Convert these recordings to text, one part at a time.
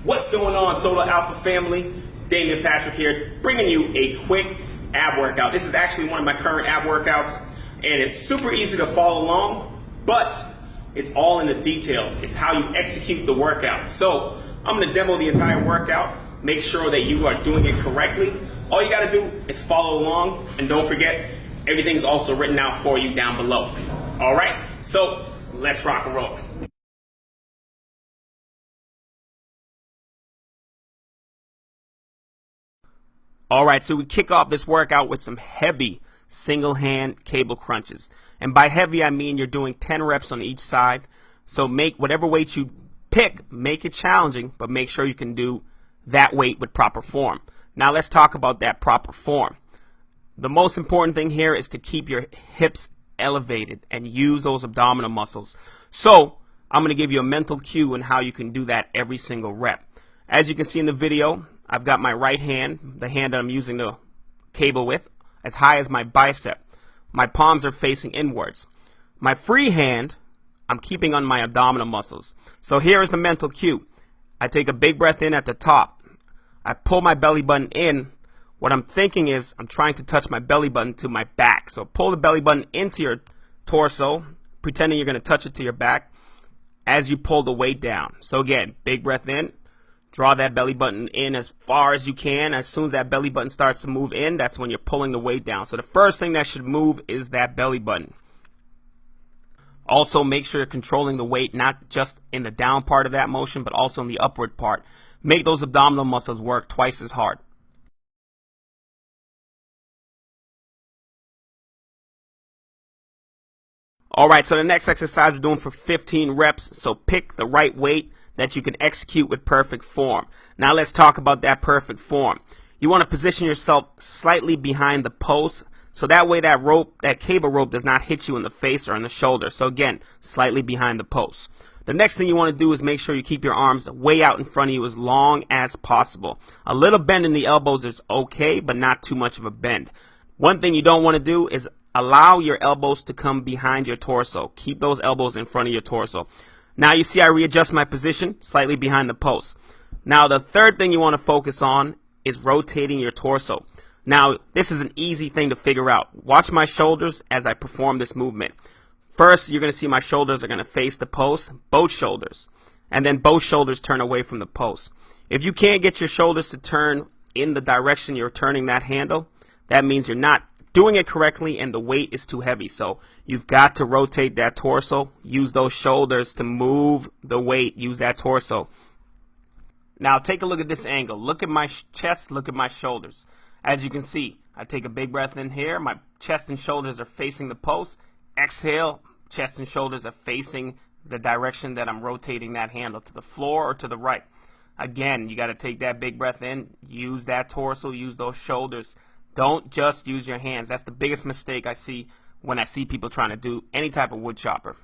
What's going on, Total Alpha family? Damian Patrick here, bringing you a quick ab workout. This is actually one of my current ab workouts, and it's super easy to follow along, but it's all in the details. It's how you execute the workout. So I'm going to demo the entire workout, make sure that you are doing it correctly. All you got to do is follow along, and don't forget, everything's also written out for you down below. All right, so let's rock and roll. All right, so we kick off this workout with some heavy single hand cable crunches. And by heavy, I mean you're doing 10 reps on each side. So make whatever weight you pick, make it challenging, but make sure you can do that weight with proper form. Now let's talk about that proper form. The most important thing here is to keep your hips elevated and use those abdominal muscles. So I'm going to give you a mental cue on how you can do that every single rep. As you can see in the video, I've got my right hand, the hand that I'm using the cable with, as high as my bicep. My palms are facing inwards. My free hand, I'm keeping on my abdominal muscles. So here is the mental cue. I take a big breath in at the top. I pull my belly button in. What I'm thinking is I'm trying to touch my belly button to my back. So pull the belly button into your torso, pretending you're going to touch it to your back as you pull the weight down. So again, big breath in. Draw that belly button in as far as you can. As soon as that belly button starts to move in, that's when you're pulling the weight down. So the first thing that should move is that belly button. Also, make sure you're controlling the weight, not just in the down part of that motion, but also in the upward part. Make those abdominal muscles work twice as hard. All right, so the next exercise we're doing for 15 reps. So pick the right weight that you can execute with perfect form. Now let's talk about that perfect form. You want to position yourself slightly behind the post, so that way that rope, that cable rope, does not hit you in the face or in the shoulder. So again, slightly behind the post. The next thing you want to do is make sure you keep your arms way out in front of you as long as possible. A little bend in the elbows is okay, but not too much of a bend. One thing you don't want to do is allow your elbows to come behind your torso. Keep those elbows in front of your torso. Now you see I readjust my position slightly behind the post. Now the third thing you want to focus on is rotating your torso. Now this is an easy thing to figure out. Watch my shoulders as I perform this movement. First, you're going to see my shoulders are going to face the post, both shoulders, and then both shoulders turn away from the post. If you can't get your shoulders to turn in the direction you're turning that handle, that means you're not doing it correctly and the weight is too heavy. So you've got to rotate that torso, use those shoulders to move the weight, use that torso. Now take a look at this angle. Look at my chest, look at my shoulders. As you can see, I take a big breath in here, my chest and shoulders are facing the post. Exhale, chest and shoulders are facing the direction that I'm rotating that handle, to the floor or to the right. Again, you got to take that big breath in, use that torso, use those shoulders. Don't just use your hands. That's the biggest mistake I see when I see people trying to do any type of wood chopper.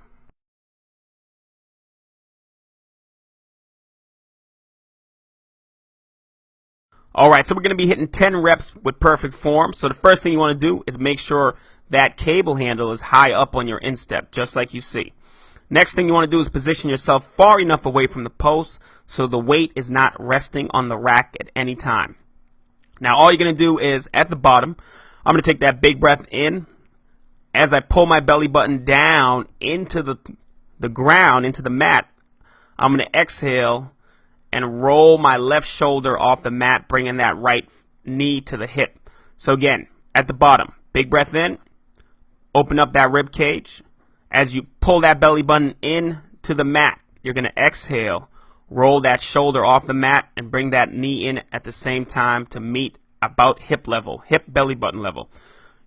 All right, so we're going to be hitting 10 reps with perfect form. So the first thing you want to do is make sure that cable handle is high up on your instep, just like you see. Next thing you want to do is position yourself far enough away from the post so the weight is not resting on the rack at any time. Now all you're going to do is, at the bottom, I'm going to take that big breath in. As I pull my belly button down into the ground, into the mat, I'm going to exhale and roll my left shoulder off the mat, bringing that right knee to the hip. So again, at the bottom, big breath in, open up that rib cage. As you pull that belly button in to the mat, you're going to exhale, roll that shoulder off the mat, and bring that knee in at the same time to meet about hip level, hip belly button level.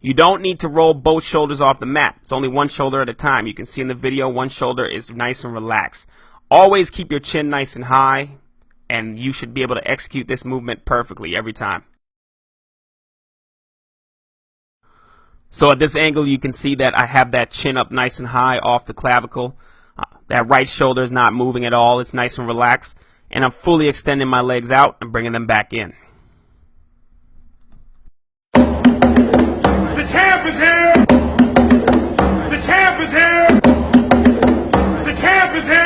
You don't need to roll both shoulders off the mat. It's only one shoulder at a time. You can see in the video, one shoulder is nice and relaxed. Always keep your chin nice and high, and you should be able to execute this movement perfectly every time. So at this angle, you can see that I have that chin up nice and high off the clavicle. That right shoulder is not moving at all. It's nice and relaxed. And I'm fully extending my legs out and bringing them back in. The champ is here! The champ is here! The champ is here!